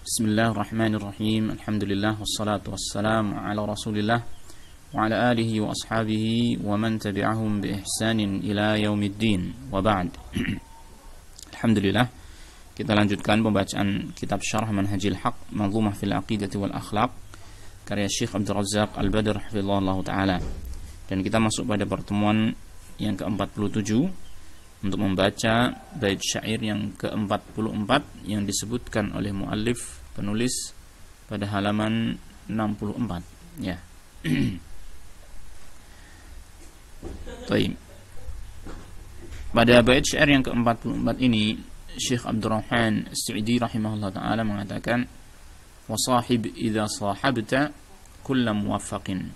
Bismillahirrahmanirrahim. Alhamdulillah wassalatu wassalamu ala Rasulillah wa ala alihi wa ashabihi wa man tabi'ahum bi ihsanin ila yaumiddin. Wa ba'd. Alhamdulillah, kita lanjutkan pembacaan kitab Syarah Manhajil Haq Manzumah fil Aqidati wal Akhlaq karya Syekh Abdul Razzaq Al-Badr hafizahullah taala. Dan kita masuk pada pertemuan yang ke-47 untuk membaca bait syair yang ke-44 yang disebutkan oleh muallif penulis pada halaman 64 ya. Baik. Pada bait syair yang ke-44 ini Syekh Abdurrahman As-Sa'idi rahimahullah taala mengatakan wa sahib idza sahabta kull muwaffaqin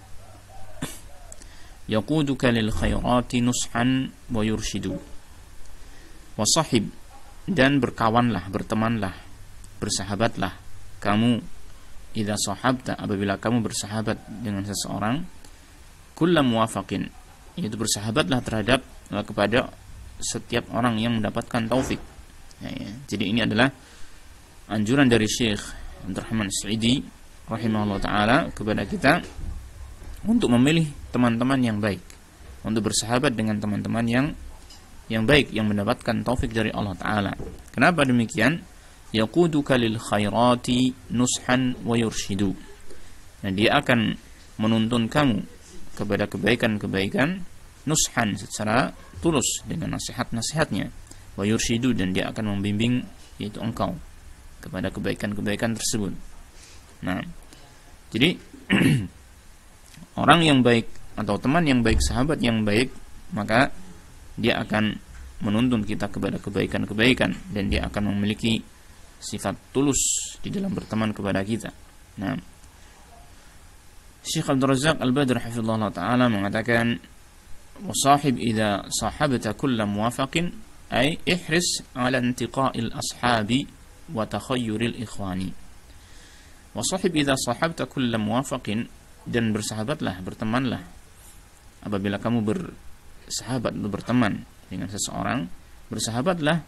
yaquduka lil khairati nushan wa yurshidu. Wasahib, dan berkawanlah, bertemanlah, bersahabatlah kamu idza sahabta, apabila kamu bersahabat dengan seseorang, kullu muwafaqin, yaitu bersahabatlah terhadap kepada setiap orang yang mendapatkan taufik ya. Jadi ini adalah anjuran dari Syekh Abdurrahman As-Sa'idi rahimahullah taala kepada kita untuk memilih teman-teman yang baik, untuk bersahabat dengan teman-teman yang baik, yang mendapatkan taufik dari Allah Ta'ala. Kenapa demikian? Yaquduka lil khairati nushan wa yurshidu. Nah, dia akan menuntun kamu kepada kebaikan-kebaikan nushan, secara tulus dengan nasihat-nasihatnya, wa yurshidu, dan dia akan membimbing yaitu engkau kepada kebaikan-kebaikan tersebut. Nah, jadi orang yang baik atau teman yang baik, sahabat yang baik, maka dia akan menuntun kita kepada kebaikan-kebaikan dan dia akan memiliki sifat tulus di dalam berteman kepada kita. Nah, Syekh Abdul Razzaq Al-Badr hafizahullah taala mengatakan wasahib idza sahabta kull muwafaqin ay ihris ala intiqa'il ashabi wa takhayyuril ikhwani. Wasahib idza sahabta kull muwafaqin, dan bersahabatlah, bertemanlah apabila kamu bersahabat, berteman dengan seseorang, bersahabatlah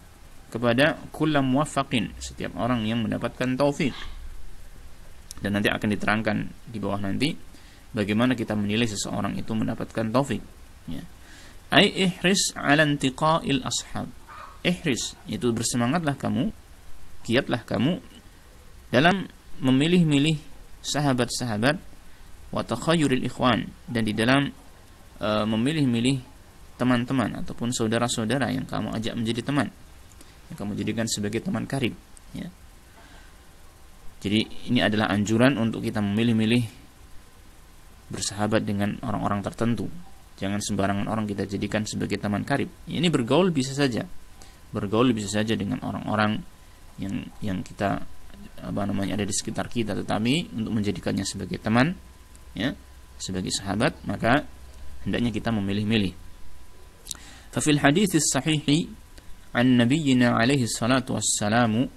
kepada kullu muwaffaqin, setiap orang yang mendapatkan taufik. Dan nanti akan diterangkan di bawah nanti bagaimana kita menilai seseorang itu mendapatkan taufik ya. Ai ihris ala intiqa'il ashab. Ihris, itu bersemangatlah kamu, giatlah kamu dalam memilih-milih sahabat-sahabat, wa takhayyuril ikhwan, dan di dalam memilih-milih teman-teman ataupun saudara-saudara yang kamu ajak menjadi teman, yang kamu jadikan sebagai teman karib ya. Jadi ini adalah anjuran untuk kita memilih-milih bersahabat dengan orang-orang tertentu. Jangan sembarangan orang kita jadikan sebagai teman karib. Ini bergaul bisa saja dengan orang-orang yang kita ada di sekitar kita, tetapi untuk menjadikannya sebagai teman ya, sebagai sahabat, maka hendaknya kita memilih-milih. Fa fil hadits as-sahih an nabiyyina alaihi salatu wassalamu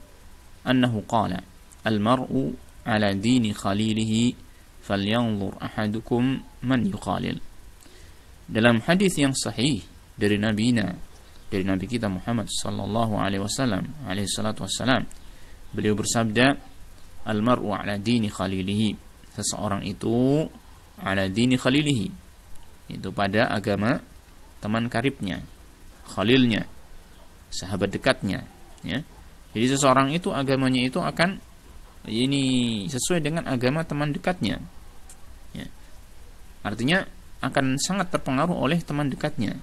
annahu qala al-mar'u ala dini khalilihi falyanzur ahadukum man yuqalil. Dalam hadis yang sahih dari nabi kita Muhammad sallallahu alaihi wasallam alaihi salatu wassalam, beliau bersabda al-mar'u ala dini khalilihi, seseorang itu ala dini khalilihi, itu pada agama teman karibnya, khalilnya, sahabat dekatnya ya. Jadi seseorang itu agamanya itu akan ini sesuai dengan agama teman dekatnya ya. Artinya akan sangat terpengaruh oleh teman dekatnya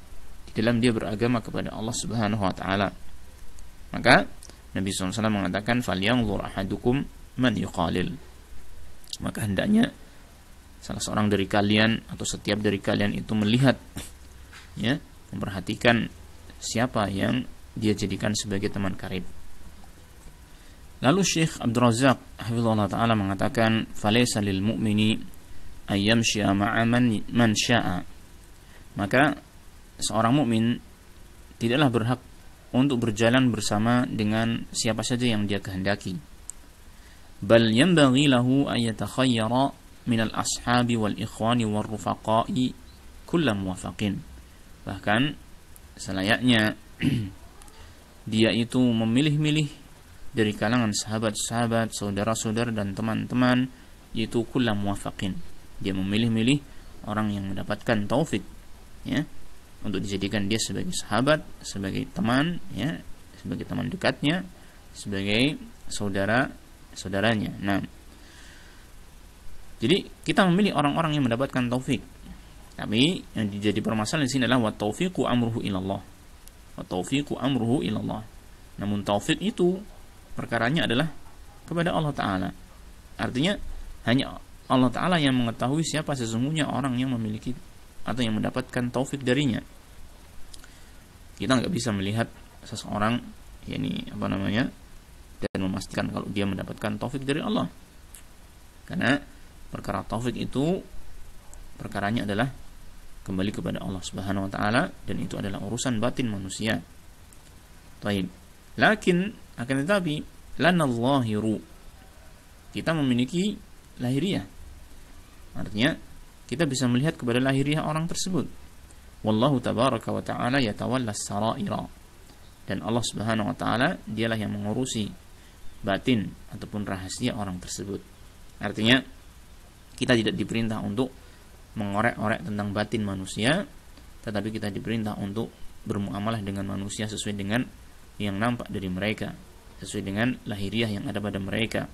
di dalam dia beragama kepada Allah Subhanahu wa taala. Maka Nabi SAW mengatakan falyanzur ahadukum man yuqalil. Maka hendaknya salah seorang dari kalian atau setiap dari kalian itu melihat ya, memperhatikan siapa yang dia jadikan sebagai teman karib. Lalu Syekh Abdul Razzaq hafizahullah taala mengatakan falaysa lil mu'mini ayyamshi'a ma'a man syaa. Maka seorang mukmin tidaklah berhak untuk berjalan bersama dengan siapa saja yang dia kehendaki. Bal yanbaghi lahu ay yatakhayyara minal ashabi wal ikhwani wal rufaqa'i kullu muwafaqin. Bahkan selayaknya dia itu memilih-milih dari kalangan sahabat-sahabat, saudara-saudara dan teman-teman, yaitu kullu muwafaqin. Dia memilih-milih orang yang mendapatkan taufik, ya, untuk dijadikan dia sebagai sahabat, sebagai teman, ya, sebagai teman dekatnya, sebagai saudaranya. Nah, jadi kita memilih orang-orang yang mendapatkan taufik. Tapi yang jadi permasalahan di sini adalah wa taufiqu amruhu ilallah. Wa taufiqu amruhu ilallah. Namun taufik itu perkaranya adalah kepada Allah Ta'ala. Artinya hanya Allah Ta'ala yang mengetahui siapa sesungguhnya orang yang memiliki atau yang mendapatkan taufik darinya. Kita nggak bisa melihat seseorang, yakni dan memastikan kalau dia mendapatkan taufik dari Allah. Karena perkara taufik itu perkaranya adalah kembali kepada Allah Subhanahu wa taala, dan itu adalah urusan batin manusia. Baik. Lakin akan tetapi lanallahiru, kita memiliki lahiriah. Artinya kita bisa melihat kepada lahiriah orang tersebut. Wallahu tabaraka wa ta'ala yatawalla saraira, dan Allah Subhanahu wa ta'ala dialah yang mengurusi batin ataupun rahasia orang tersebut. Artinya kita tidak diperintah untuk mengorek-orek tentang batin manusia, tetapi kita diperintah untuk bermuamalah dengan manusia sesuai dengan yang nampak dari mereka, sesuai dengan lahiriah yang ada pada mereka.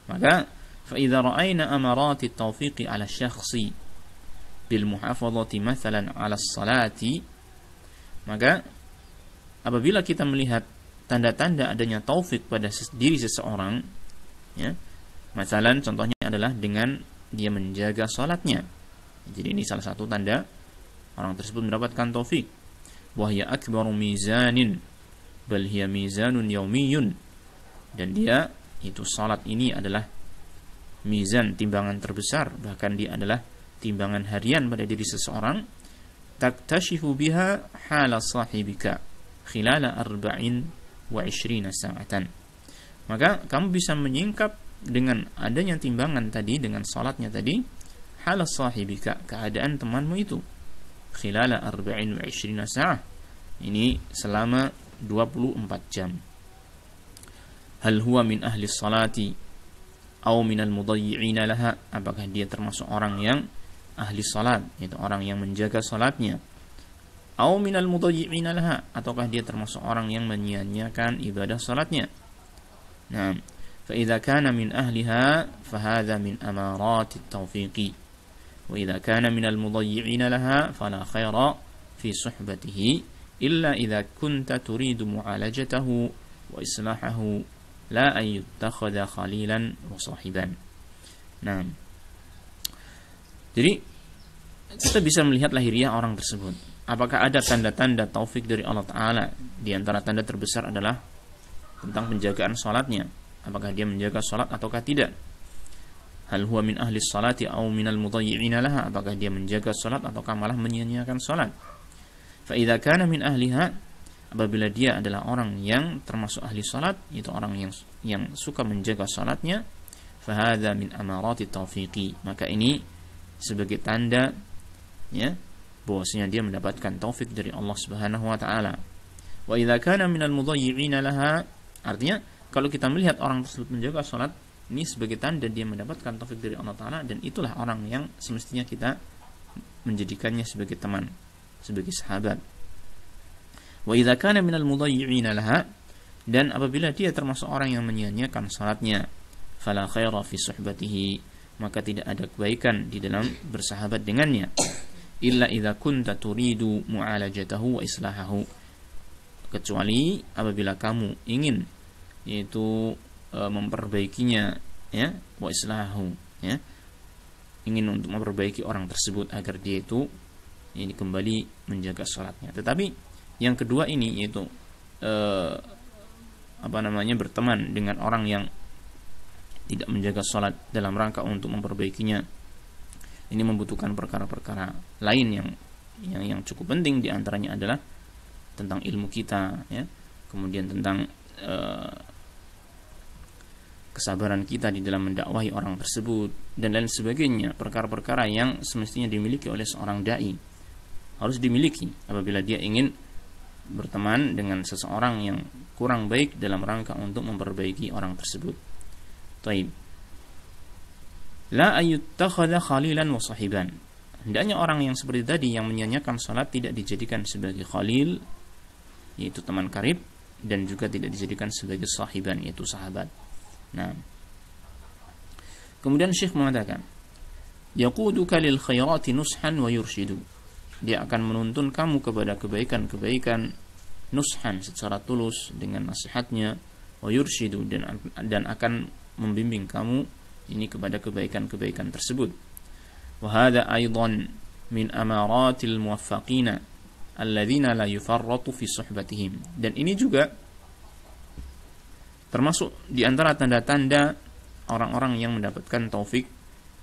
Maka fa idza ra'ayna amarati at-tawfiqi 'ala asy-syakhsi bil muhafadhati mathalan 'ala as-salati, maka apabila kita melihat tanda-tanda adanya taufik pada diri seseorang, ya, masalan contohnya adalah dengan dia menjaga salatnya. Jadi ini salah satu tanda orang tersebut mendapatkan taufik. Wa hiya akbaru mizanin bal hiya mizanun yaumiyun, dan dia itu salat ini adalah mizan, timbangan terbesar, bahkan dia adalah timbangan harian pada diri seseorang. Taktashifu biha hala sahibika khilala 24 sa'atan. Maka kamu bisa menyingkap dengan adanya timbangan tadi, dengan salatnya tadi, hala sahibika, keadaan temanmu itu, khilala 24 sa'ah, ini selama 24 jam. Hal huwa min ahli salati aw minal mudayyi'ina laha, apakah dia termasuk orang yang ahli salat, yaitu orang yang menjaga salatnya, aw minal mudayyi'ina laha, ataukah dia termasuk orang yang menyia-nyiakan ibadah salatnya. Nah, fa idza kana min ahliha fa hadza min amarati at-tawfiqi, wa idza kana minal mudayyi'ina laha fala khaira fi suhbatihi illa idza kunta turidu mu'alajatahu wa islahahu la an yuttakhadha khalilan wa sahiban. Nah, jadi kita bisa melihat lahiriah orang tersebut. Apakah ada tanda-tanda taufik dari Allah Ta'ala? Di antara tanda terbesar adalah tentang penjagaan salatnya. Apakah dia menjaga salat ataukah tidak? Hal huwa min ahli salati aw minal mudayyi'ina laha, apakah dia menjaga salat ataukah malah menyia-nyiakan salat? Fa idza kana min ahliha, apabila dia adalah orang yang termasuk ahli salat, itu orang yang suka menjaga salatnya, fa hadza min amarati taufiqi, maka ini sebagai tanda, ya, bahwasanya dia mendapatkan taufik dari Allah Subhanahu wa taala. Wa idza kana minal mudayyi'ina laha, artinya kalau kita melihat orang tersebut menjaga salat, ini sebagai tanda dia mendapatkan taufik dari Allah Ta'ala, dan itulah orang yang semestinya kita menjadikannya sebagai teman, sebagai sahabat. Wa idza kana minal mudayyi'ina laha, dan apabila dia termasuk orang yang menyia-nyiakan salatnya, fala khaira fi suhbatihi, maka tidak ada kebaikan di dalam bersahabat dengannya, illa idza kunta turidu mu'alajatahu wa islahahu, kecuali apabila kamu ingin, yaitu memperbaikinya, ya, wa islahahu, ya, ingin untuk memperbaiki orang tersebut agar dia itu ini kembali menjaga salatnya. Tetapi yang kedua ini, yaitu berteman dengan orang yang tidak menjaga salat dalam rangka untuk memperbaikinya, ini membutuhkan perkara-perkara lain yang cukup penting. Di antaranya adalah tentang ilmu kita, ya, kemudian tentang kesabaran kita di dalam mendakwahi orang tersebut, dan lain sebagainya. Perkara-perkara yang semestinya dimiliki oleh seorang dai, harus dimiliki apabila dia ingin berteman dengan seseorang yang kurang baik dalam rangka untuk memperbaiki orang tersebut. Taib. La ayyuttakhadha khalilan wa sahiban. Hendaknya orang yang seperti tadi yang menyanyiakan salat tidak dijadikan sebagai khalil, yaitu teman karib, dan juga tidak dijadikan sebagai sahiban, yaitu sahabat. Nah, kemudian Syekh mengatakan, yaquduka lil khairati nushan wa yurshidu. Dia akan menuntun kamu kepada kebaikan-kebaikan nushan, secara tulus dengan nasihatnya, wa yurshidu, dan akan membimbing kamu ini kepada kebaikan-kebaikan tersebut. Wa hadha aidan min amaratil muwaffaqina alladzina la yufarratu fi suhbatihim. Dan ini juga termasuk di antara tanda-tanda orang-orang yang mendapatkan taufik,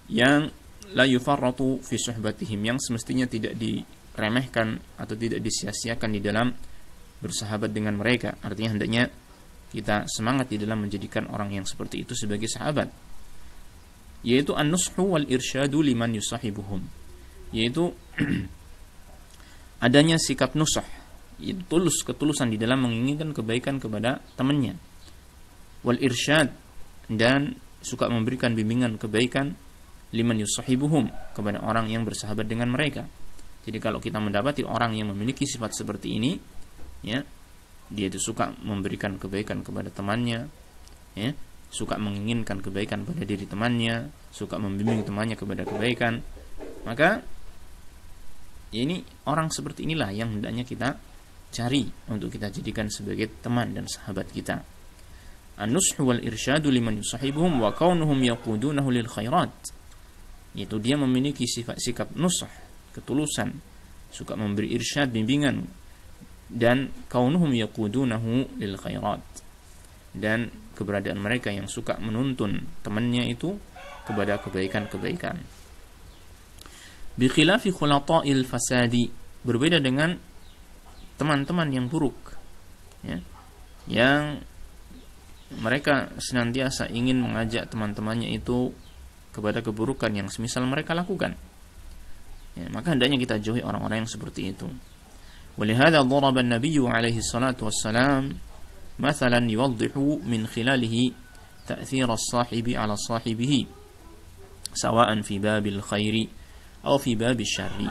yang la yufarratu fi suhbatihim, yang semestinya tidak diremehkan atau tidak disia-siakan di dalam bersahabat dengan mereka. Artinya hendaknya kita semangat di dalam menjadikan orang yang seperti itu sebagai sahabat, yaitu an-nushu wal irsyadu liman yusahibuhum, yaitu adanya sikap nusah, yaitu ketulusan di dalam menginginkan kebaikan kepada temannya, wal irsyad, dan suka memberikan bimbingan kebaikan liman yusahibuhum, kepada orang yang bersahabat dengan mereka. Jadi kalau kita mendapati orang yang memiliki sifat seperti ini, ya, dia itu suka memberikan kebaikan kepada temannya, ya, suka menginginkan kebaikan pada diri temannya, suka membimbing temannya kepada kebaikan, maka ini orang seperti inilah yang hendaknya kita cari untuk kita jadikan sebagai teman dan sahabat kita. An-nushu wal irsyadu liman yusahibuhum wa kaunuhum yaqudunahu lil khairat, yaitu dia memiliki sifat sikap nusah, ketulusan, suka memberi irsyad, bimbingan, dan kaunuhum yaqudunahu lil khairat, dan keberadaan mereka yang suka menuntun temannya itu kepada kebaikan-kebaikan. Bi khilafi khulata'il fasadi, berbeda dengan teman-teman yang buruk, ya, yang mereka senantiasa ingin mengajak teman-temannya itu kepada keburukan yang semisal mereka lakukan, ya, maka hendaknya kita jauhi orang-orang yang seperti itu. Walihada dharaba an-nabiy alaihi salatu wassalam mathalan yuwaddihu min khilalihi ta'thir as-sahibi ala sahibihi sawa'an fi babil khairi atau fi babil syarri.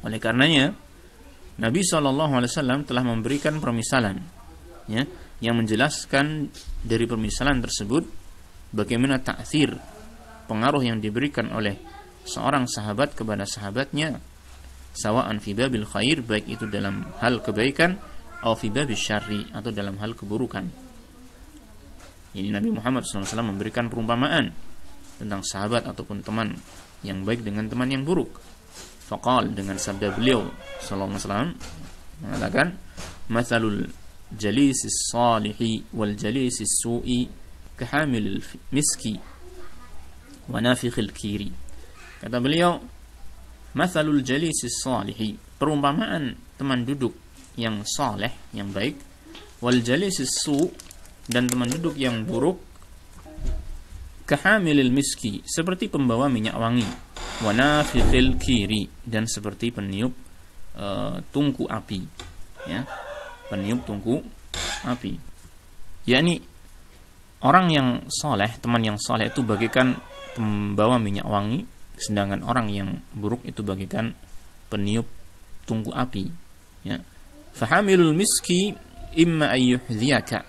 Oleh karenanya Nabi SAW telah memberikan permisalan, ya, yang menjelaskan dari permisalan tersebut bagaimana ta'thir, pengaruh yang diberikan oleh seorang sahabat kepada sahabatnya, sawa'an fi babil khair, baik itu dalam hal kebaikan, atau fi babil syarri, atau dalam hal keburukan. Ini Nabi Muhammad SAW memberikan perumpamaan tentang sahabat ataupun teman yang baik dengan teman yang buruk. Faqal, dengan sabda beliau sallallahu alaihi wasallam mengatakan, mathalul jalisis salihi wal jalisis su'i kahamilil miski wa nafikhil kiri. Kata beliau, mathalul jalisis salihi, perumpamaan teman duduk yang saleh, yang baik, wal jalisis su', dan teman duduk yang buruk, kahamilil miski, seperti pembawa minyak wangi, wa nafikhil kiri, dan seperti peniup tungku api, ya, peniup tungku api. Yakni orang yang saleh, teman yang saleh itu bagaikan pembawa minyak wangi, sedangkan orang yang buruk itu bagaikan peniup tungku api, ya. Fahamilul miski imma ayyuhdhiyaka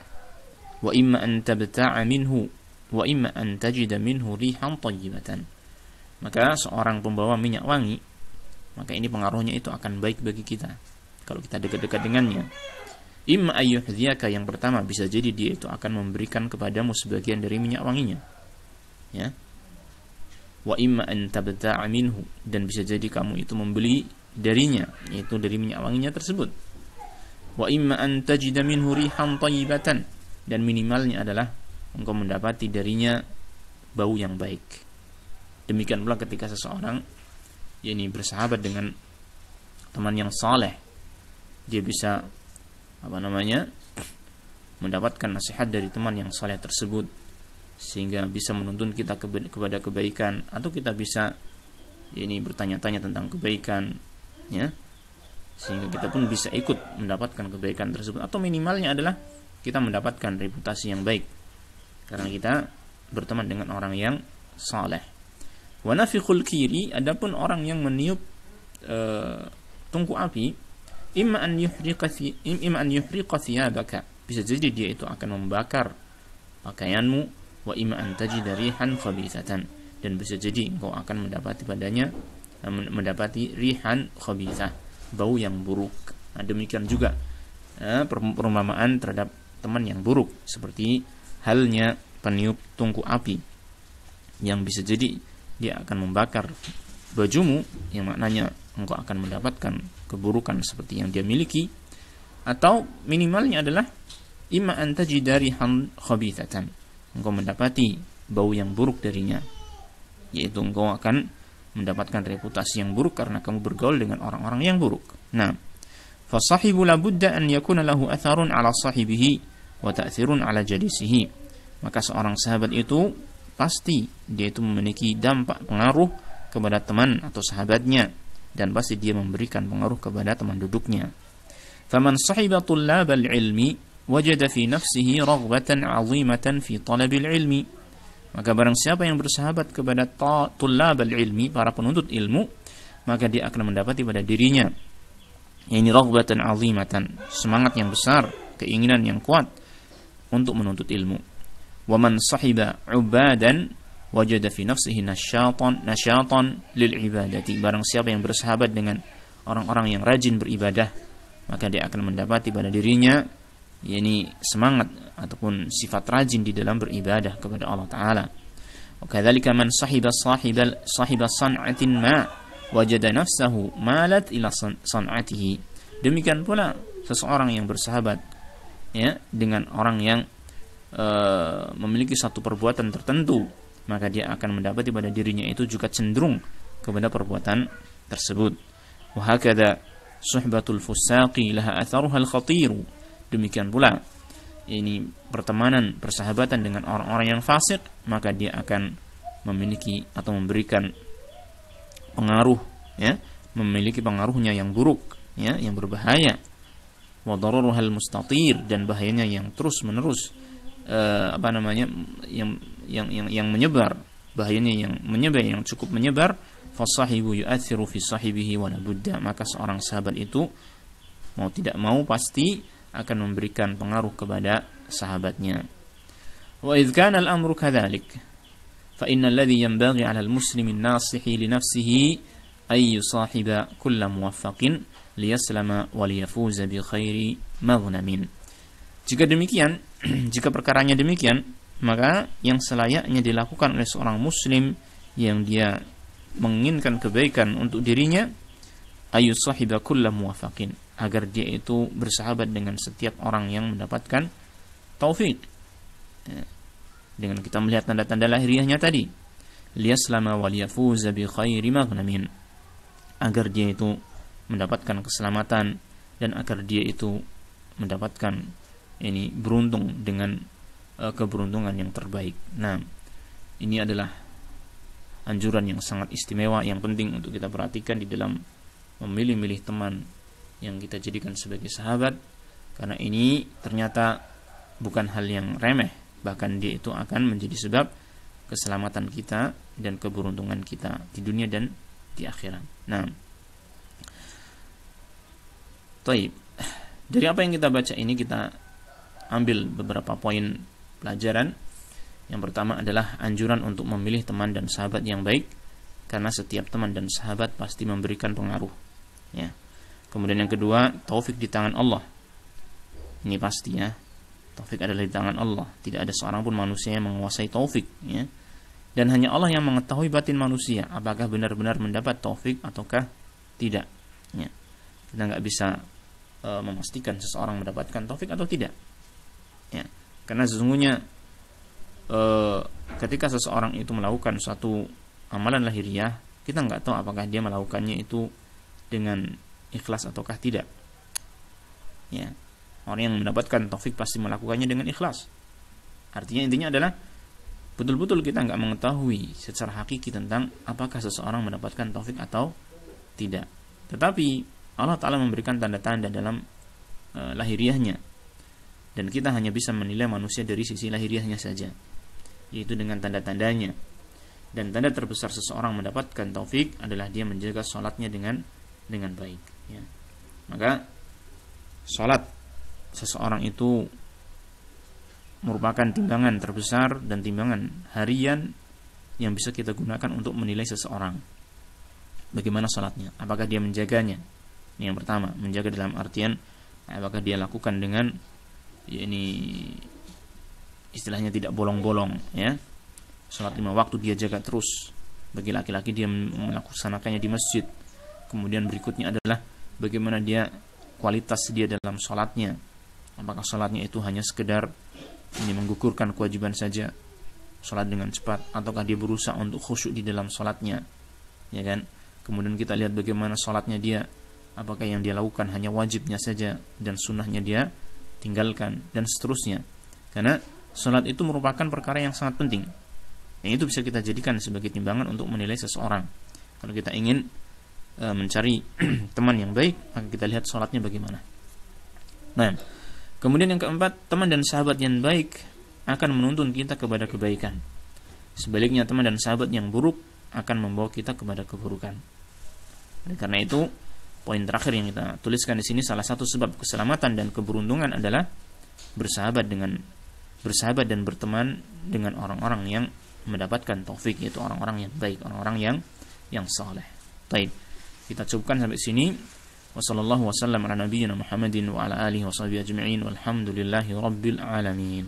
wa imma an tabta'a minhu wa imma an tajida minhu rihan tayyibatan. Maka seorang pembawa minyak wangi, maka ini pengaruhnya itu akan baik bagi kita kalau kita dekat-dekat dengannya. Imma ayyuhdhiyaka, yang pertama bisa jadi dia itu akan memberikan kepadamu sebagian dari minyak wanginya, ya. Wa imma an tabta'a minhu, dan bisa jadi kamu itu membeli darinya, yaitu dari minyak wanginya tersebut. Wa imma an tajida minhu rihan tayyibatan, dan minimalnya adalah engkau mendapati darinya bau yang baik. Demikian pula ketika seseorang yakni bersahabat dengan teman yang saleh, dia bisa mendapatkan nasihat dari teman yang saleh tersebut, sehingga bisa menuntun kita kepada kebaikan, atau kita bisa yakni bertanya-tanya tentang kebaikan, ya. sehingga kita pun bisa ikut mendapatkan kebaikan tersebut, atau minimalnya adalah kita mendapatkan reputasi yang baik karena kita berteman dengan orang yang saleh. Wa nafikhul kiri, adapun orang yang meniup tungku api, imma an yuhriqa thiyabaka, bisa jadi dia itu akan membakar pakaianmu, wa imma an tajida rihan khabithatan, dan bisa jadi engkau akan mendapati rihan khabithah, bau yang buruk. Nah, demikian juga perumpamaan terhadap teman yang buruk, seperti halnya peniup tungku api yang bisa jadi dia akan membakar bajumu, yang maknanya engkau akan mendapatkan keburukan seperti yang dia miliki, atau minimalnya adalah imma an tajida rihan khabithatan, engkau mendapati bau yang buruk darinya, yaitu engkau akan mendapatkan reputasi yang buruk karena kamu bergaul dengan orang-orang yang buruk. Nah, fasahibu la budda an yakuna lahu atharun ala sahibihi wa ta'thirun ala jalisihi. Maka seorang sahabat itu pasti dia itu memiliki dampak pengaruh kepada teman atau sahabatnya, dan pasti dia memberikan pengaruh kepada teman duduknya. Faman sahiba tullabal ilmi wajada fi nafsihi raghbatan 'azimatan fi talabil ilmi. Maka barang siapa yang bersahabat kepada tullabal ilmi, para penuntut ilmu, maka dia akan mendapati pada dirinya ini raghbatan 'azimatan, semangat yang besar, keinginan yang kuat untuk menuntut ilmu. Wa man sahiba 'ubadan wajada fi nafsihi nasyatan lil ibadati. Barang siapa yang bersahabat dengan orang-orang yang rajin beribadah, maka dia akan mendapati pada dirinya yakni semangat ataupun sifat rajin di dalam beribadah kepada Allah Ta'ala. Wa kadzalika man sahiba san'atin ma wajada nafsahu malat ila san'atihi. Demikian pula seseorang yang bersahabat ya dengan orang yang memiliki satu perbuatan tertentu, maka dia akan mendapati pada dirinya itu juga cenderung kepada perbuatan tersebut. Wa hakadha suhbatul fusaqi laha atharuha al-khatir. Demikian pula ini persahabatan dengan orang-orang yang fasik, maka dia akan memiliki atau memberikan pengaruh ya, memiliki pengaruhnya yang buruk ya, yang berbahaya. Wa dararuha al-mustatir, dan bahayanya yang terus-menerus yang menyebar, bahayanya yang menyebar, yang cukup menyebar. Fasahibu yu'athiru fi sahibihi wa la budda. Maka seorang sahabat itu mau tidak mau pasti akan memberikan pengaruh kepada sahabatnya. Wa idh kana al-amru kadzalik fa inna alladhi yanbaghi 'ala al-muslimi an-nasihi li nafsihi ay yusahiba kulla muwaffaqin liyaslama wa liyafuza bi khairi maghnamin. Jika demikian, jika perkaranya demikian, maka yang selayaknya dilakukan oleh seorang muslim yang dia menginginkan kebaikan untuk dirinya, ayu sahiba kulla muwafaqin, agar dia itu bersahabat dengan setiap orang yang mendapatkan taufik ya, dengan kita melihat tanda-tanda lahiriahnya tadi, liyaslama wa liyafuza bi khairi maghnamin, agar dia itu mendapatkan keselamatan dan agar dia itu mendapatkan ini beruntung dengan keberuntungan yang terbaik. Nah, ini adalah anjuran yang sangat istimewa yang penting untuk kita perhatikan di dalam memilih-milih teman yang kita jadikan sebagai sahabat, karena ini ternyata bukan hal yang remeh, bahkan dia itu akan menjadi sebab keselamatan kita dan keberuntungan kita di dunia dan di akhirat. Nah, taib, dari apa yang kita baca ini kita ambil beberapa poin pelajaran. Yang pertama adalah anjuran untuk memilih teman dan sahabat yang baik, karena setiap teman dan sahabat pasti memberikan pengaruh ya. Kemudian yang kedua, taufik di tangan Allah. Ini pasti ya, taufik adalah di tangan Allah. Tidak ada seorang pun manusia yang menguasai taufik ya. Dan hanya Allah yang mengetahui batin manusia, apakah benar-benar mendapat taufik ataukah tidak ya. Kita nggak bisa memastikan seseorang mendapatkan taufik atau tidak ya. Karena sesungguhnya ketika seseorang itu melakukan suatu amalan lahiriah, kita nggak tahu apakah dia melakukannya itu dengan ikhlas ataukah tidak ya. Orang yang mendapatkan taufik pasti melakukannya dengan ikhlas. Artinya intinya adalah betul-betul kita nggak mengetahui secara hakiki tentang apakah seseorang mendapatkan taufik atau tidak. Tetapi Allah Ta'ala memberikan tanda-tanda dalam lahiriahnya, dan kita hanya bisa menilai manusia dari sisi lahiriahnya saja, yaitu dengan tanda-tandanya. Dan tanda terbesar seseorang mendapatkan taufik adalah dia menjaga sholatnya dengan baik, ya. Maka sholat seseorang itu merupakan timbangan terbesar dan timbangan harian yang bisa kita gunakan untuk menilai seseorang. Bagaimana sholatnya? Apakah dia menjaganya? Ini yang pertama, menjaga dalam artian apakah dia lakukan dengan, ya, ini istilahnya tidak bolong-bolong, ya. Sholat 5 waktu dia jaga terus. Bagi laki-laki dia melaksanakannya di masjid. Kemudian berikutnya adalah bagaimana dia, kualitas dia dalam sholatnya. Apakah sholatnya itu hanya sekedar ini menggugurkan kewajiban saja, sholat dengan cepat, ataukah dia berusaha untuk khusyuk di dalam sholatnya, ya kan? Kemudian kita lihat bagaimana sholatnya dia, apakah yang dia lakukan hanya wajibnya saja dan sunnahnya dia tinggalkan, dan seterusnya. Karena sholat itu merupakan perkara yang sangat penting, yang itu bisa kita jadikan sebagai timbangan untuk menilai seseorang. Kalau kita ingin mencari teman yang baik, maka kita lihat sholatnya bagaimana. Nah, kemudian yang keempat, teman dan sahabat yang baik akan menuntun kita kepada kebaikan. Sebaliknya, teman dan sahabat yang buruk akan membawa kita kepada keburukan. Oleh karena itu, poin terakhir yang kita tuliskan di sini, salah satu sebab keselamatan dan keberuntungan adalah bersahabat dan berteman dengan orang-orang yang mendapatkan taufik, yaitu orang-orang yang baik, orang-orang yang saleh. Baik, kita cukupkan sampai sini. Wassallallahu wasallam ala nabiyyina Muhammadin wa ala alihi wa sahbihi ajma'in walhamdulillahi rabbil alamin.